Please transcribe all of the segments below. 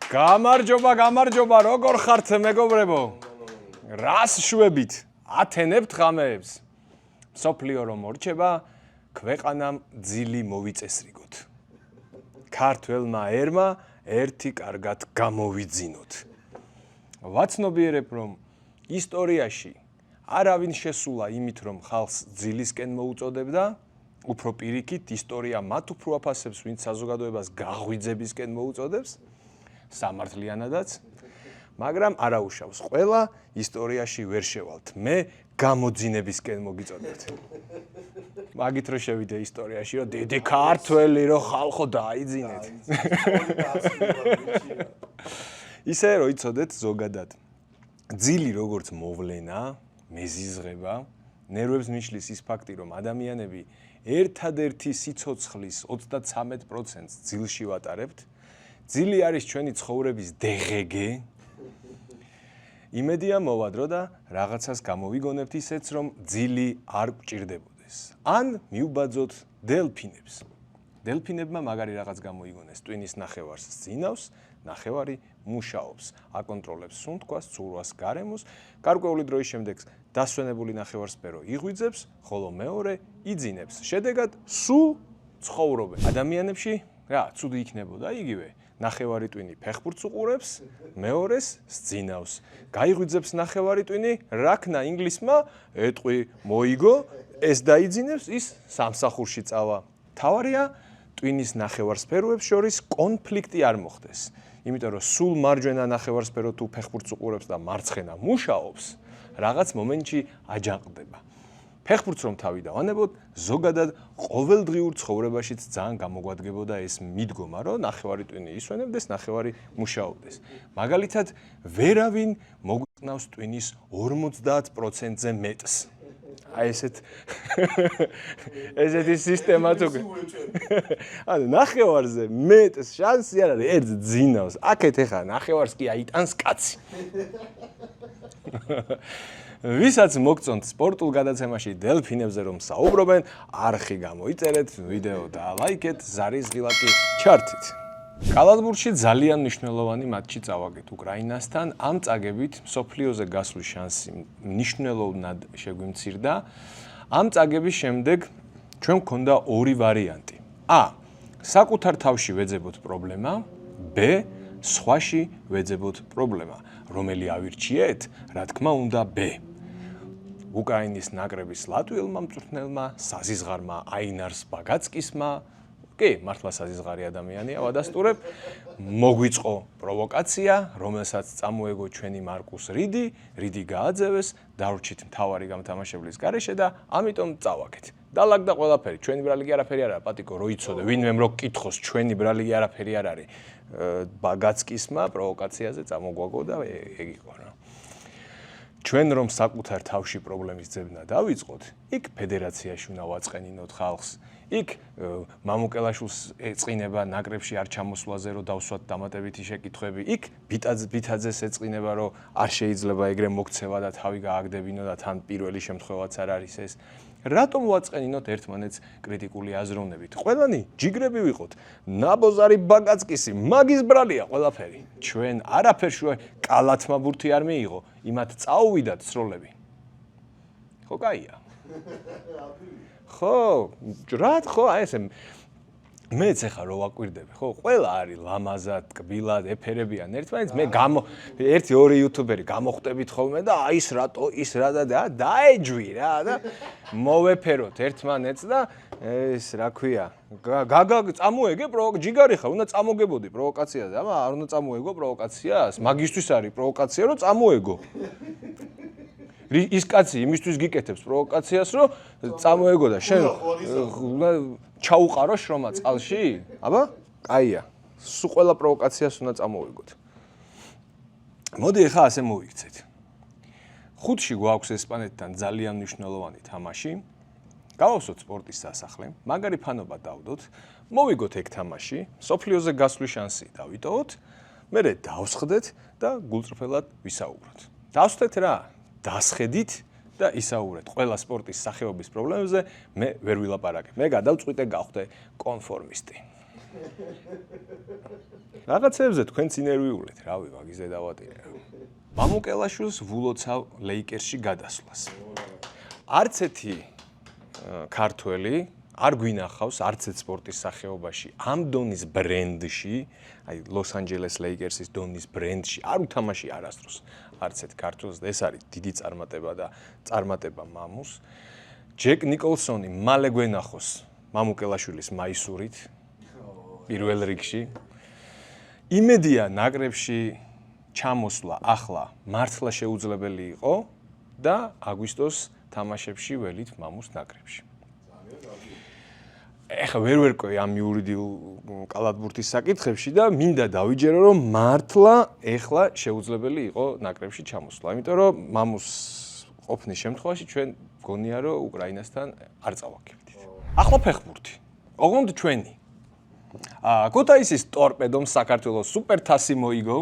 გამარჯობა, როგორ ხართ მეგობრებო? რას შვებით? ათენებთ ღამეებს. სოფლიო რომ მორჩება, ქვეყანამ ძილი მოვიწესრიგოთ. ქართველმა ერმა ერთი კარგად გამოვიძინოთ. ვაცნობიერებ რომ ისტორიაში არავინ შესულა იმით რომ ხალხს ძილისკენ მოუწოდებდა, უფრო პირიქით ისტორია მათ უფრო აფასებს, ვინც საზოგადოებას გაღვიძებისკენ მოუწოდებს, სამართლიანადაც, მაგრამ არა უშავს. ყველა ისტორიაში ვერ შევალთ. მე გამოძინებისკენ მოგიწოდებთ. მაგით რო შევიდე ისტორიაში, რომ დიდი ქართველი რო ხალხო დაიძინეთ. ისე რო იცოდეთ ზოგადად. ძილი როგორც მოვლენა, მეზიზღება, ნერვებს მიშლის ის ფაქტი, რომ ადამიანები ერთადერთი სიცოცხლის 33%-ს ძილში ვატარებთ. ძილი არის ჩვენი ცხოვრების დღეგ. იმედია მოვადრო და რაღაცას გამოვიგონებთ ისეც, რომ ძილი არ გვჭირდებოდეს. ან მიუბაძოთ დელფინებს. დელფინებმა მაგარი რაღაც გამოიგონეს. ტვინის ნახევარს ძინავს, ნახევარი მუშაობს, აკონტროლებს სუნთქვას, ცურვას, გარემოს, გარკვეული დროის შემდეგ დასვენებული ნახევარსფერო იღვიძებს, ხოლო მეორე იძინებს. შედეგად სულ ცხოვრობენ. ადამიანებში რა, ცუდი იქნებოდა იგივე. ნახევარი ტვინი ფეხბურთს უყურებს, მეორეს სძინავს. გაიღვიძებს ნახევარი ტვინი, რაქნა ინგლისმა ეტყვი მოიგო, ეს დაიძინებს, ის სამსახურში წავა. თავარია ტვინის ნახევარსფეროებს შორის კონფლიქტი არ მოხდეს. იმიტომ რომ სულ მარჯვენა ნახევარსფერო თუ ფეხბურთს უყურებს და მარცხენა მუშაობს, რაღაც მომენტში აჯანყდება. ფეხბურთს რომ თავი დავანებოთ, ზოგადად ყოველდღიურ ცხოვრებაშიც ძალიან გამოგვადგებოდა ეს მიდგომა, რომ ნახევარი ტვინი ისვენებდეს, ნახევარი მუშაობდეს. მაგალითად, ვერავინ მოგვიყნავს ტვინის 50%-ზე მეტს. აი ესეთი სისტემა თუ ანუ ნახევარზე მეტს შანსი არ არის, ერთ ძინავს. აქეთ ეხა ნახევარს კი აიტანს კაცი. ვისაც მოგწონთ სპორტულ გადაცემაში დელფინებზე რომ საუბრობენ, არხი გამოიწერეთ, ვიდეო დაალაიქეთ, ზარის ღილაკი ჩართით. კალათბურთში ძალიან მნიშვნელოვანი მატჩი წავაგეთ უკრაინასთან. ამ წაგებით მსოფლიოზე გასვლის შანსი მნიშვნელოვნად შეგვიმცირდა. ამ წაგების შემდეგ ჩვენ გვქონდა ორი ვარიანტი. A. საკუთარ თავში ვეძებოთ პრობლემა, B. სხვაში ვეძებოთ პრობლემა. რომელი ავირჩიეთ? რა თქმა უნდა B. უკრაინის ნაკრების ლატვიელმა მწვრთნელმა, საზიზღარმა აინარს ბაგაცკისმა, კი, მართლა საზიზღარი ადამიანია, ვადასტურებ, მოგვიწყო პროვოკაცია, რომელსაც წამოეგო ჩვენი მარკუს რიდი, რიდი გააძევეს, დარჩით მთავარი გამთამაშებლის გარეშე და ამიტომ წავაგეთ. დალაგდა ყველაფერი, ჩვენი ბრალი კი არაფერი არ არის, პატიკო, რო იცოდე, ვინმე რო გკითხოს, ჩვენი ბრალი კი არაფერი არ არის. ბაგაცკისმა პროვოკაციაზე წამოგვაგო და ეგ იყო რა. ჩვენ რომ საკუთარ თავში პრობლემის ძებნა დავიწყოთ, იქ ფედერაციაში უნდა ვაწყენინოთ ხალხს. იქ მამუკელაშვილს ეწყინება ნაკრებში არ ჩამოსვლაზე რომ დავსვათ დამატებითი შეკითხვები. იქ ბითაძეს ეწყინება რომ არ შეიძლება ეგრე მოქცევა და თავი გააგდებინო და თან პირველი შემთხვევაც არ არის ეს. რატომ ვაწყენინოთ ერთმანეთს კრიტიკული აზროვნებით? ყველანი ჯიგრები ვიყოთ. ნაბოზარი ბაგაცკისი, მაგის ბრალია ყველაფერი. ჩვენ არაფერს კალათმა ბურთი არ მიიღო, იმათ წაუვიდათ სროლები. ხო, კაია. ხო, ხო, აი ესე მეც ახლა რო ვაკვირდები, ხო, ყველა არის ლამაზად, კბილად, ეფერებიან ერთმანეთს, მე ერთი ორი იუთუბერი გამოხვდებით ხოლმე და აი ის რატო, ის რა და დაეჯვი რა და მოვეფეროთ ერთმანეთს და ეს რა ქვია, წამოეგე ჯიგარი ხარ, უნდა წამოგებოდი პროვოკაციაზე, აბა არ უნდა წამოეგო პროვოკაციას, მაგისთვის არის პროვოკაცია, რომ წამოეგო. ის კაცი იმისთვის გიკეთებს პროვოკაციას, რომ წამოეგო და შენ ჩაუყარო შრომა წყალში? აბა, კაია. სულ ყველა პროვოკაციას უნდა წამოვიგოთ. მოდი ახლა ასე მოვიქცეთ. ხუთში გვაქვს ესპანეთთან ძალიან მნიშვნელოვანი თამაში. გავავსოთ სპორტის სასახლე, მაგარი ფანობა დავდოთ, მოვიგოთ ეგ თამაში, სოფლიოზე გასვლის შანსი დავიტოვოთ, მერე დავსხდეთ და გულწრფელად ვისაუბროთ. დავსხდეთ რა? დასხედით და ისაუბრეთ ყველა სპორტის სახეობის პრობლემებზე, მე ვერ ვილაპარაკებ. მე გადავწყვიტე გავხდე კონფორმისტი. რაღაცებზე თქვენ წინერვიულეთ, რავი, მაგის დედავატირე. მამუკელაშვილს ვულოცავ ლეიკერსში გადასვლას. არც ერთი ქართველი არ გვინახავს არც ერთ სპორტის სახეობაში ამ დონის ბრენდში, აი ლოს-ანჯელეს ლეიკერსის დონის ბრენდში არ უთამაში არასდროს არც ერთ ქართველს. ეს არის დიდი წარმატება და წარმატება მამუს. ჯეკ ნიკოლსონი მალე გვენახოს მამუკელაშვილის მაისურით პირველ რიგში. იმედია ნაკრებში ჩამოსვლა ახლა მართლა შეუძლებელი იყო და აგვისტოს თამაშებში ველით მამუს ნაკრებში. ეხლა ვერ ვერკვევი ამ იურიდიულ კალათბურთის საკითხებში და მინდა დავიჯერო რომ მართლა ეხლა შეუძლებელი იყო ნაკრებში ჩამოსვლა. იმიტომ რომ მამუს ყოფნის შემთხვევაში ჩვენ გონია რომ უკრაინასთან არ წავაკებდით. ახლა ფეხბურთი. ოღონდ ჩვენი. ქუთაისის ტორპედომ საქართველოს სუპერთასი მოიგო.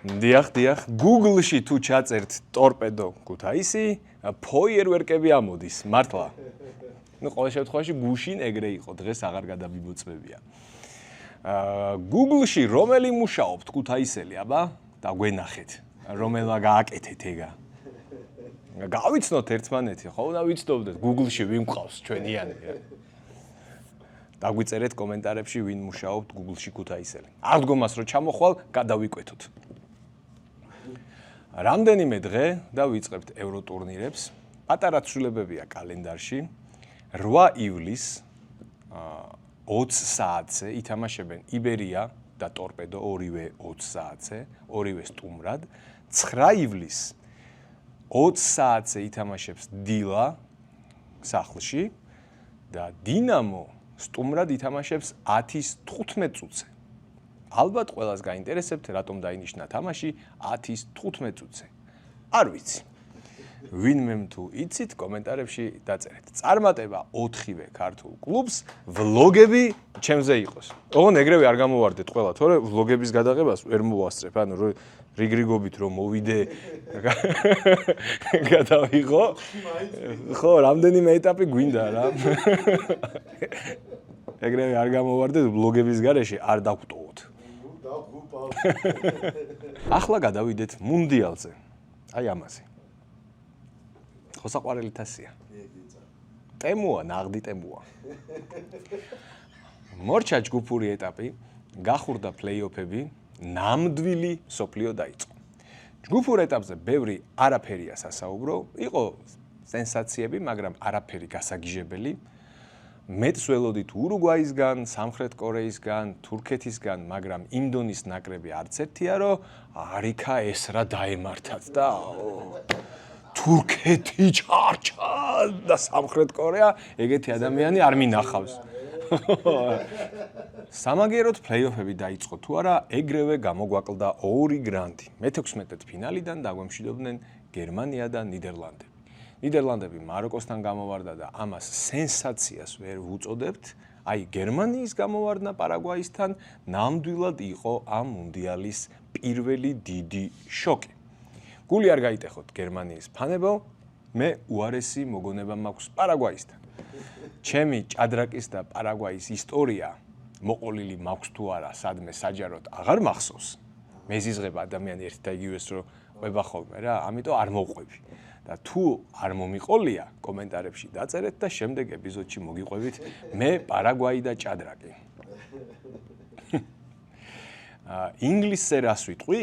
დიახ. Google-ში თუ ჩაწერთ ტორპედო ქუთაისი, ფოიერვერკები ამოდის, მართლა. ყოველ შემთხვევაში გუშინ ეგრე იყო, დღეს აღარ გადამიმოწმებია. Google-ში რომელი მუშაობთ ქუთაისელი, აბა, დაგვენახეთ, რომელმა გააკეთეთ ეგა. გავიცნოთ ერთმანეთი, ხო და ვიცნობდეთ Google-ში ვინ მყავს ჩვენიანი. დაგვიწერეთ კომენტარებში ვინ მუშაობთ Google-ში ქუთაისელი. არ დგომას რომ ჩამოხვალ, გადავიკვეთოთ. რამდენიმე დღე და ვიწყებთ ევროტურნირებს. პატარა ცვლილებებია კალენდარში. 8 ივლისს 20 საათზე ითამაშებენ იბერია და ტორპედო ორივე 20 საათზე, ორივე სტუმრად. 9 ივლისს 20 საათზე ითამაშებს დილა სახლში და დინამო სტუმრად ითამაშებს 10:15 წუთზე. ალბათ ყველას გაინტერესებთ რატომ დაინიშნა თამაში 10:15 წუთზე. არ ვიცი. ვინმემ თუ იცით კომენტარებში დაწერეთ. წარმატება 4-ვე ქართულ კლუბს, ვლოგები ჩემზე იყოს. ოღონდ ეგრევე არ გამოვარდეთ ყველა, თორე ვლოგების გადაღებას ვერ მოვასწრებ, ანუ რიგრიგობით რომ მოვიდე გადავიღო. ხო, რამდენიმე ეტაპი გვინდა რა. ეგრევე არ გამოვარდეთ ვლოგების გარეშე არ დაგვტოვოთ. ახლა გადავიდეთ მუნდიალზე. აი ამაზე. ხო საყვარელი თასია. ტემოა, ნაღდი ტემოა. მორჩა ჯგუფური ეტაპი, გახურდა პლეი-ოფები, ნამდვილი სოფლიო დაიწყო. ჯგუფურ ეტაპზე ბევრი არაფერია სასაუბრო, იყო სენსაციები, მაგრამ არაფერი გასაგიჟებელი. მეც ველოდით ურუგვაისგან, სამხრეთ კორეისგან, თურქეთისგან, მაგრამ იმ დონის ნაკრები არც ერთია, რომ არიქა ეს რა დაემართათ და თურქეთი ჩარჩა და სამხრეთ კორეა, ეგეთი ადამიანი არ მინახავს. სამაგეროდ პლეი-ოფები დაიწყო თუ არა, ეგრევე გამოგვაკლდა ორი გრანდი. მე-16 ფინალიდან დაგვემშვიდობდნენ გერმანია და ნიდერლანდები. ნიდერლანდები მაროკოსთან გამოვარდა და ამას სენსაციას ვერ ვუწოდებთ. აი გერმანიის გამოვარდნა პარაგვაისთან ნამდვილად იყო ამ მუნდიალის პირველი დიდი შოკი. გული არ გაიტეხოთ გერმანიის ფანებო, მე უარესი მოგონება მაქვს პარაგვაისთან. ჩემი ჭადრაკის და პარაგვაის ისტორია მოყოლილი მაქვს თუ არა, სადმე საჯაროდ აღარ მახსოვს. მეზიზღება ადამიანი ერთი და იგივეს რო ყვება ხოლმე რა, ამიტომ არ მოვყვები. და თუ არ მომიყოლია, კომენტარებში დაწერეთ და შემდეგ ეპიზოდში მოგიყვებით მე პარაგვაი და ჭადრაკი. ინგლისზე რას ვიტყვი?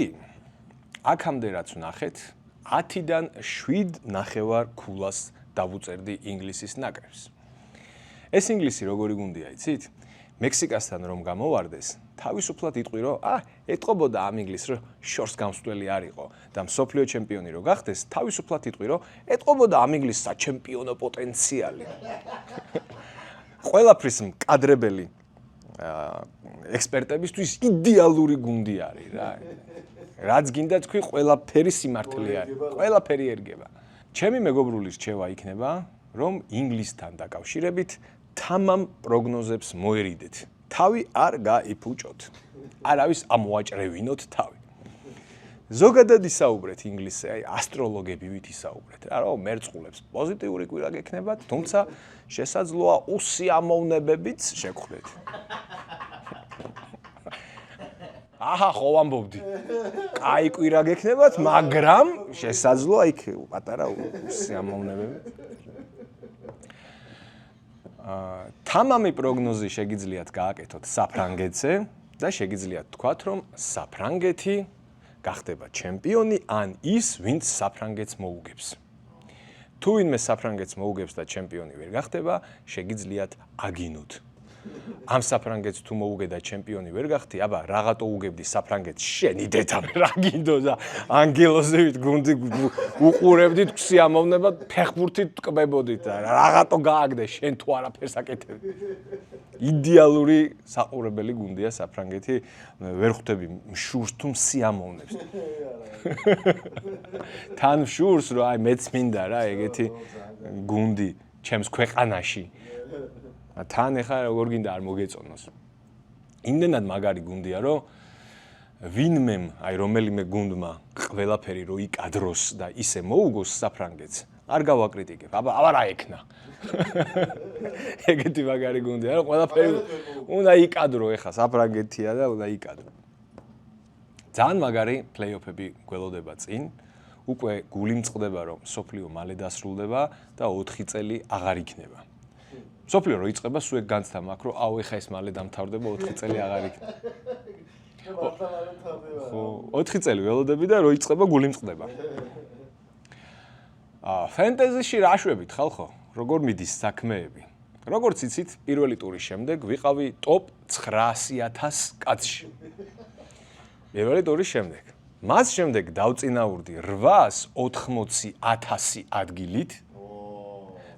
აქამდე რაც ვნახეთ, 10-დან 7.5 ქულას დავუწერდი ინგლისის ნაკრებს. ეს ინგლისი როგორი გუნდია, იცით? მექსიკასთან რომ გამოვარდეს, თავისუფლად იტყვი, რომ ეტყობოდა ამ ინგლისს, რომ შორს გამსვლელი არ იყო და მსოფლიო ჩემპიონი რო გახდეს, თავისუფლად იტყვი, რომ ეტყობოდა ამ ინგლისს საჩემპიონო პოტენციალი. ყველაფრის მკადრებელი ექსპერტებისთვის იდეალური გუნდი არის რა. რაც გინდა თქვი, ყველაფერი სიმართლე არის. ყველაფერი ერგება. ჩემი მეგობრულის რჩევა იქნება, რომ ინგლისთან დაკავშირებით თამამ პროგნოზებს მოერიდეთ. თავი არ გაიფუჭოთ. არავის ამოაჭრევინოთ თავი. ზოგადად ისაუბრეთ ინგლისზე, აი ასტროლოგები ვით ისაუბრეთ. რა რომ მერწყულებს პოზიტიური კვირა გექნებათ, თუმცა შესაძლოა უსიამოვნებებიც შეგხვდეთ. აჰა, ხო ვამბობდი. კაი კვირა გექნებათ, მაგრამ შესაძლოა იქ პატარა უსიამოვნებები. თამამი პროგნოზი შეგიძლიათ გააკეთოთ საფრანგეთზე და შეგიძლიათ თქვათ, რომ საფრანგეთი გახდება ჩემპიონი ან ის, ვინც საფრანგეთს მოუგებს. თუ ვინმე საფრანგეთს მოუგებს და ჩემპიონი ვერ გახდება, შეგიძლიათ აგინოთ. ამ საფრანგეთს თუ მოუგე და ჩემპიონი ვერ გახდი, აბა რაღაცო უგებდი საფრანგეთს შენი დედა რა გინდო და ანგელოზევით გუნდი უყურებდით უსიამოვნებად ფეხბურთით ტკბებოდით და რაღაცო გააგდე შენ თუ არაფერს აკეთებ. იდეალური საყურებელი გუნდია საფრანგეთი, ვერ ხვდები მშურს თუ სიამოვნებს. თან მშურს რომ აი მეც მინდა რა ეგეთი გუნდი ჩემს ქვეყანაში. თან ეხა როგორ გინდა არ მოგეწონოს. იმდენად მაგარი გუნდია, რომ ვინმემ, აი რომელიმე გუნდმა ყველაფერი რო იკადროს და ისე მოუგოს საფრანგეთს, არ გავაკრიტიკებ. აბა რა ექნა. ეგეთი მაგარი გუნდია, რომ ყველაფერი უნდა იკადრო ეხა საფრანგეთია და უნდა იკადრო. ძალიან მაგარი პლეიოფები გველოდება წინ. უკვე გული მწყდება, რომ სოფლიო მალე დასრულდება და 4 წელი აღარ იქნება. სოფლიო რო იწყება, სულ ეგ განცდა მაქვს, რომ აუ ეხა ეს მალე დამთავრდება 4 წელი აღარ იქნება. ხო, 4 წელი ველოდები და რო იწყება, გული მწყდება. ფენტეზიში რა შვებით ხალხო? როგორ მიდის საქმეები? როგორც იცით, პირველი ტურის შემდეგ ვიყავი ტოპ 900,000 კაცში. პირველი ტურის შემდეგ. მას შემდეგ დავწინაურდი 880,000 ადგილით.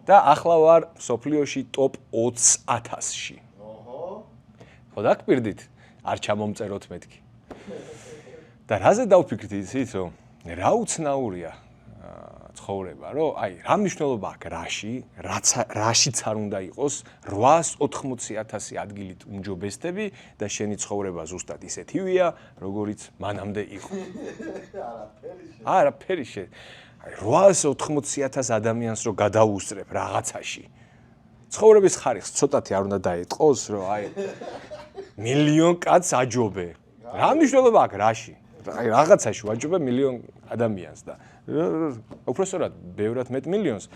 და ახლა ვარ სოფლიოში ტოპ 20,000-ში. ხო დაგპირდით, არ ჩამომწეროთ მეთქი. და რაზე დავფიქრდი იცით, რომ რა უცნაურია ცხოვრება, რომ აი რა მნიშვნელობა აქვს რაშიც არ უნდა იყოს 880,000 ადგილით უმჯობესდები და შენი ცხოვრება ზუსტად ისეთივეა, როგორიც მანამდე იყო. არაფერი შე 880,000 ადამიანს რო გადაუსწრებ რაღაცაში. ცხოვრების ხარისხს ცოტათი არ უნდა დაეტყოს, რომ აი მილიონ კაცს აჯობე. რა მნიშვნელობა აქვს რაში? აი რაღაცაში ვაჯობე მილიონ ადამიანს და უпроსორად ბევრად მეტ მილიონს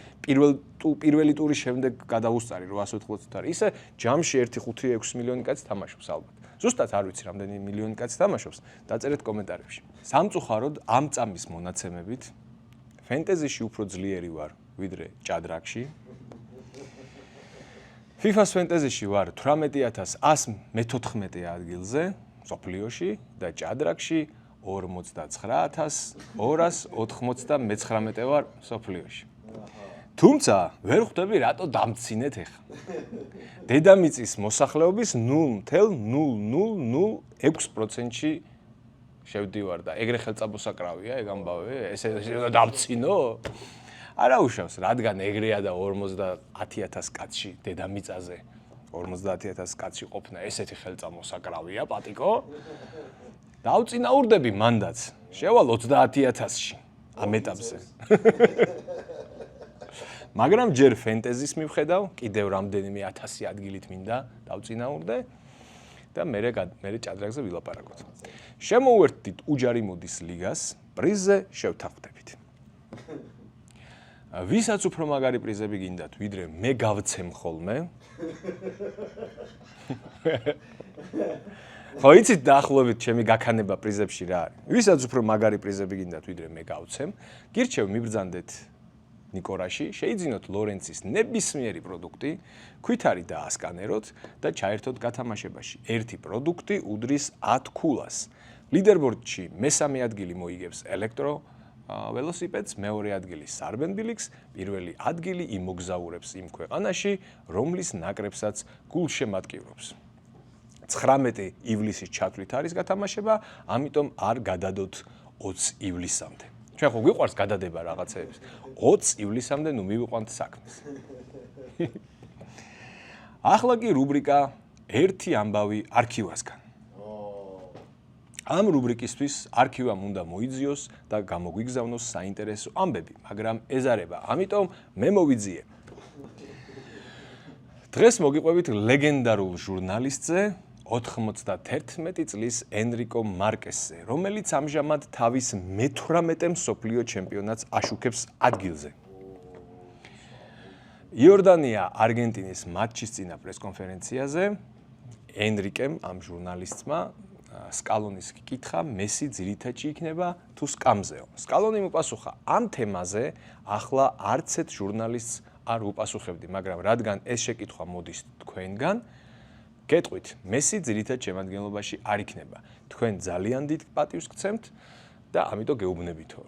პირველი ტურის შემდეგ გადაუსწარი 880,000. ისე ჯამში 1.5-6 მილიონი კაცი თამაშობს ალბათ. ზუსტად არ ვიცი რამდენი მილიონი კაცი თამაშობს, დაწერეთ კომენტარებში. სამწუხაროდ ამ წამის მონაცემებით ფენტეზიში უფრო ძლიერი ვარ ვიდრე ჭადრაკში. FIFA-ს ფენტეზიში ვარ 18,114 ადგილზე სოფლიოში და ჭადრაკში 49,299 ვარ სოფლიოში. თუმცა ვერ ხვდები რატო დამცინეთ ეხა. დედამიწის მოსახლეობის 0.0006%-ში შევდივარ და ეგრე ხელწაბოსაკრავია ეგ ამბავი, ესე უნდა დავცინო? არა უშავს, რადგან ეგრეა და 50,000 კაცში დედამიწაზე 50,000 კაცში ყოფნა ესეთი ხელწამოსაკრავია, პატიკო? დავწინაურდები მანდაც. შევალ 30,000-ში ამ ეტაპზე. მაგრამ ჯერ ფენტეზის მივხედავ, კიდევ რამდენიმე 1000 ადგილით მინდა დავწინაურდე და მე ჭადრაკზე ვილაპარაკოთ. შემოუერთდით უჯარი მოდის ლიგას, პრიზზე შევთანხმდებით. ვისაც უფრო მაგარი პრიზები გინდათ, ვიდრე მე გავცემ ხოლმე. ხო იცით დაახლოებით ჩემი გაქანება პრიზებში რა არის. ვისაც უფრო მაგარი პრიზები გინდათ, ვიდრე მე გავცემ, გირჩევ მიბრძანდეთ ნიკორაში, შეიძინოთ ლორენცის ნებისმიერი პროდუქტი, ქვითარი დაასკანეროთ და ჩაერთოთ გათამაშებაში. ერთი პროდუქტი უდრის 10 ქულას. ლიდერბორდში მესამე ადგილი მოიგებს ელექტრო ველოსიპედს, მეორე ადგილი სარბენბილიქს, პირველი ადგილი იმოგზაურებს იმ ქვეყანაში, რომლის ნაკრებსაც გულშემატკივრობს. 19 ივლისის ჩათვლით არის გათამაშება, ამიტომ არ გადადოთ 20 ივლისამდე. ჩვენ ხო გვიყვარს გადადება რაღაცეებს. 20 ივლისამდე ნუ მივიყვანთ საქმეს. ახლა კი რუბრიკა ერთი ამბავი არქივასგან. ამ რუბრიკისთვის არქივამ უნდა მოიძიოს და გამოგვიგზავნოს საინტერესო ამბები, მაგრამ ეზარება. ამიტომ მე მოვიძიე. დღეს მოგიყვებით ლეგენდარულ ჟურნალისტზე 91 წლის ენრიკო მარკესზე, რომელიც ამჟამად თავის მე-18 მსოფლიო ჩემპიონატს აშუქებს ადგილზე. იორდანია არგენტინის მატჩის წინა პრესკონფერენციაზე ენრიკემ ამ ჟურნალისტმა სკალონის კითხა, მესი ძირითადში იქნება თუ სკამზეო. სკალონი უპასუხა, ამ თემაზე ახლა არც ერთ ჟურნალისტს არ უპასუხებდი, მაგრამ რადგან ეს შეკითხვა მოდის თქვენგან, გეტყვით, მესი ძირითად შემადგენლობაში არ იქნება. თქვენ ძალიან დიდ პატივს გცემთ და ამიტომ გეუბნებითო.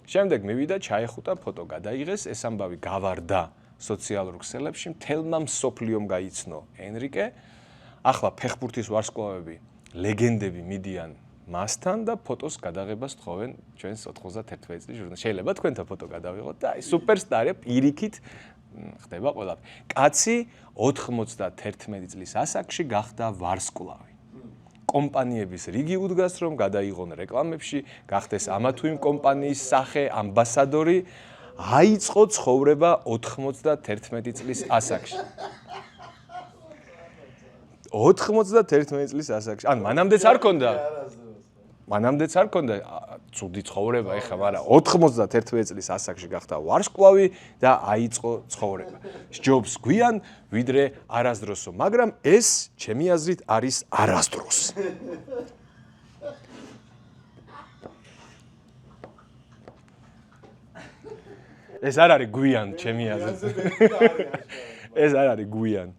შემდეგ მივიდა, ჩაეხუტა, ფოტო გადაიღეს, ეს ამბავი გავარდა სოციალურ ქსელებში, მთელმა მსოფლიომ გაიცნო ენრიკე. ახლა ფეხბურთის ვარსკვლავები, ლეგენდები მიდიან მასთან და ფოტოს გადაღებას თხოვენ ჩვენს 91 წლის ჟურნალში. შეიძლება თქვენთან ფოტო გადავიღოთ და აი სუპერსტარი პირიქით ხდება ყველაფერი. კაცი 91 წლის ასაკში გახდა ვარსკვლავი. კომპანიების რიგი უდგას, რომ გადაიღონ რეკლამებში, გახდეს ამა თუ იმ კომპანიის სახე, ამბასადორი, აიწყო ცხოვრება 91 წლის ასაკში. 91 წლის ასაკში. ან მანამდეც არ ქონდა. მანამდეც არ ქონდა ცუდი ცხოვრება, ეხლა, მაგრამ 91 წლის ასაკში გახდა ვარსკვლავი და აიწყო ცხოვრება. სჯობს გვიან, ვიდრე არასდროსო, მაგრამ ეს, ჩემი აზრით, არის არასდროს. ეს არ არის გვიან, ჩემი აზრით. ეს არ არის გვიან.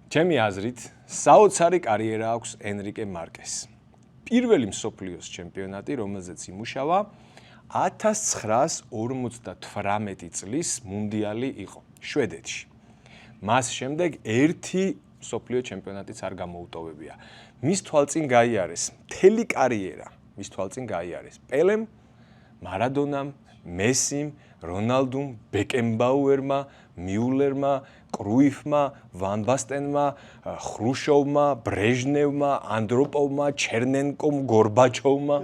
ჩემი აზრით, საოცარი კარიერა აქვს ენრიკე მარკესს. პირველი მსოფლიოს ჩემპიონატი, რომელზეც იმუშავა, 1958 წლის მუნდიალი იყო შვედეთში. მას შემდეგ ერთი მსოფლიო ჩემპიონატიც არ გამოუტოვებია. მის თვალწინ გაიარეს მთელი კარიერა, მის თვალწინ გაიარეს პელემ, მარადონამ, მესიმ, რონალდუმ, ბეკენბაუერმა, მიულერმა, კრუიფმა, ვან ბასტენმა, ხრუშოვმა, ბრეჟნევმა, ანდროპოვმა, ჩერნენკომ, გორბაჩოვმა.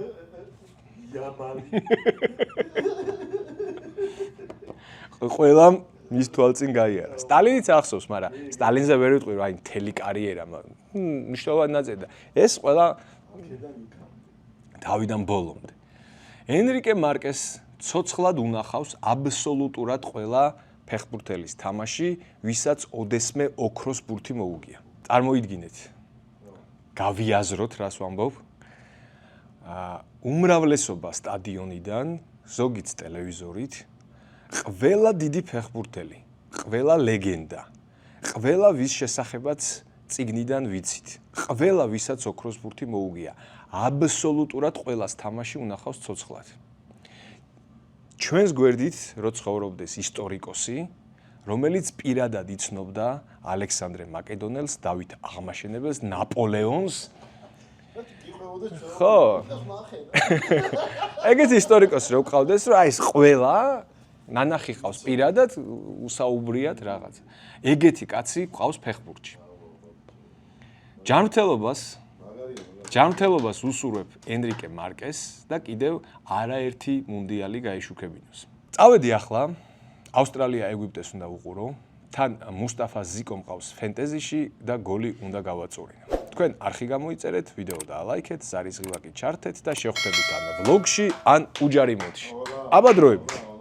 ყველამ მის თვალწინ გაიარა. სტალინიც ახსოვს, მაგრამ სტალინზე ვერ ვიტყვი, რომ აი მთელი კარიერა, მნიშვნელოვანი ნაწილი და ეს ყველა თავიდან ბოლომდე. ენრიკე მარკეს ცოცხლად უნახავს აბსოლუტურად ყველა ფეხბურთელის თამაში, ვისაც ოდესმე ოქროს ბურთი მოუგია. წარმოიდგინეთ. გავიაზროთ, რას ვამბობ. უმრავლესობა სტადიონიდან, ზოგიც ტელევიზორით, ყველა დიდი ფეხბურთელი, ყველა ლეგენდა, ყველა ვის შესახებაც წიგნიდან ვიცით, ყველა ვისაც ოქროს ბურთი მოუგია, აბსოლუტურად ყველას თამაში უნახავს ცოცხლად. ჩვენს გვერდით რო ცხოვრობდეს ისტორიკოსი, რომელიც პირადად იცნობდა ალექსანდრე მაკედონელს, დავით აღმაშენებელს, ნაპოლეონს. ხო. ეგეც ისტორიკოსი რო ყავდეს, რომ აი ეს ყველა ნანახი ყავს პირადად, უსაუბრიათ რაღაც. ეგეთი კაცი ყავს ფეხბურთში. ჯანმრთელობას უსურვებ ენრიკე მარკესს და კიდევ არაერთი მუნდიალი გაეშუქებინოს. წავედი ახლა, ავსტრალია ეგვიპტეს უნდა ვუყურო, თან მუსტაფა ზიკო მყავს ფენტეზიში და გოლი უნდა გავაწურინო. თქვენ არხი გამოიწერეთ, ვიდეო დაალაიქეთ, ზარის ღილაკი ჩართეთ და შევხვდებით ან ვლოგში, ან უჯარი მოდში. აბა დროებით.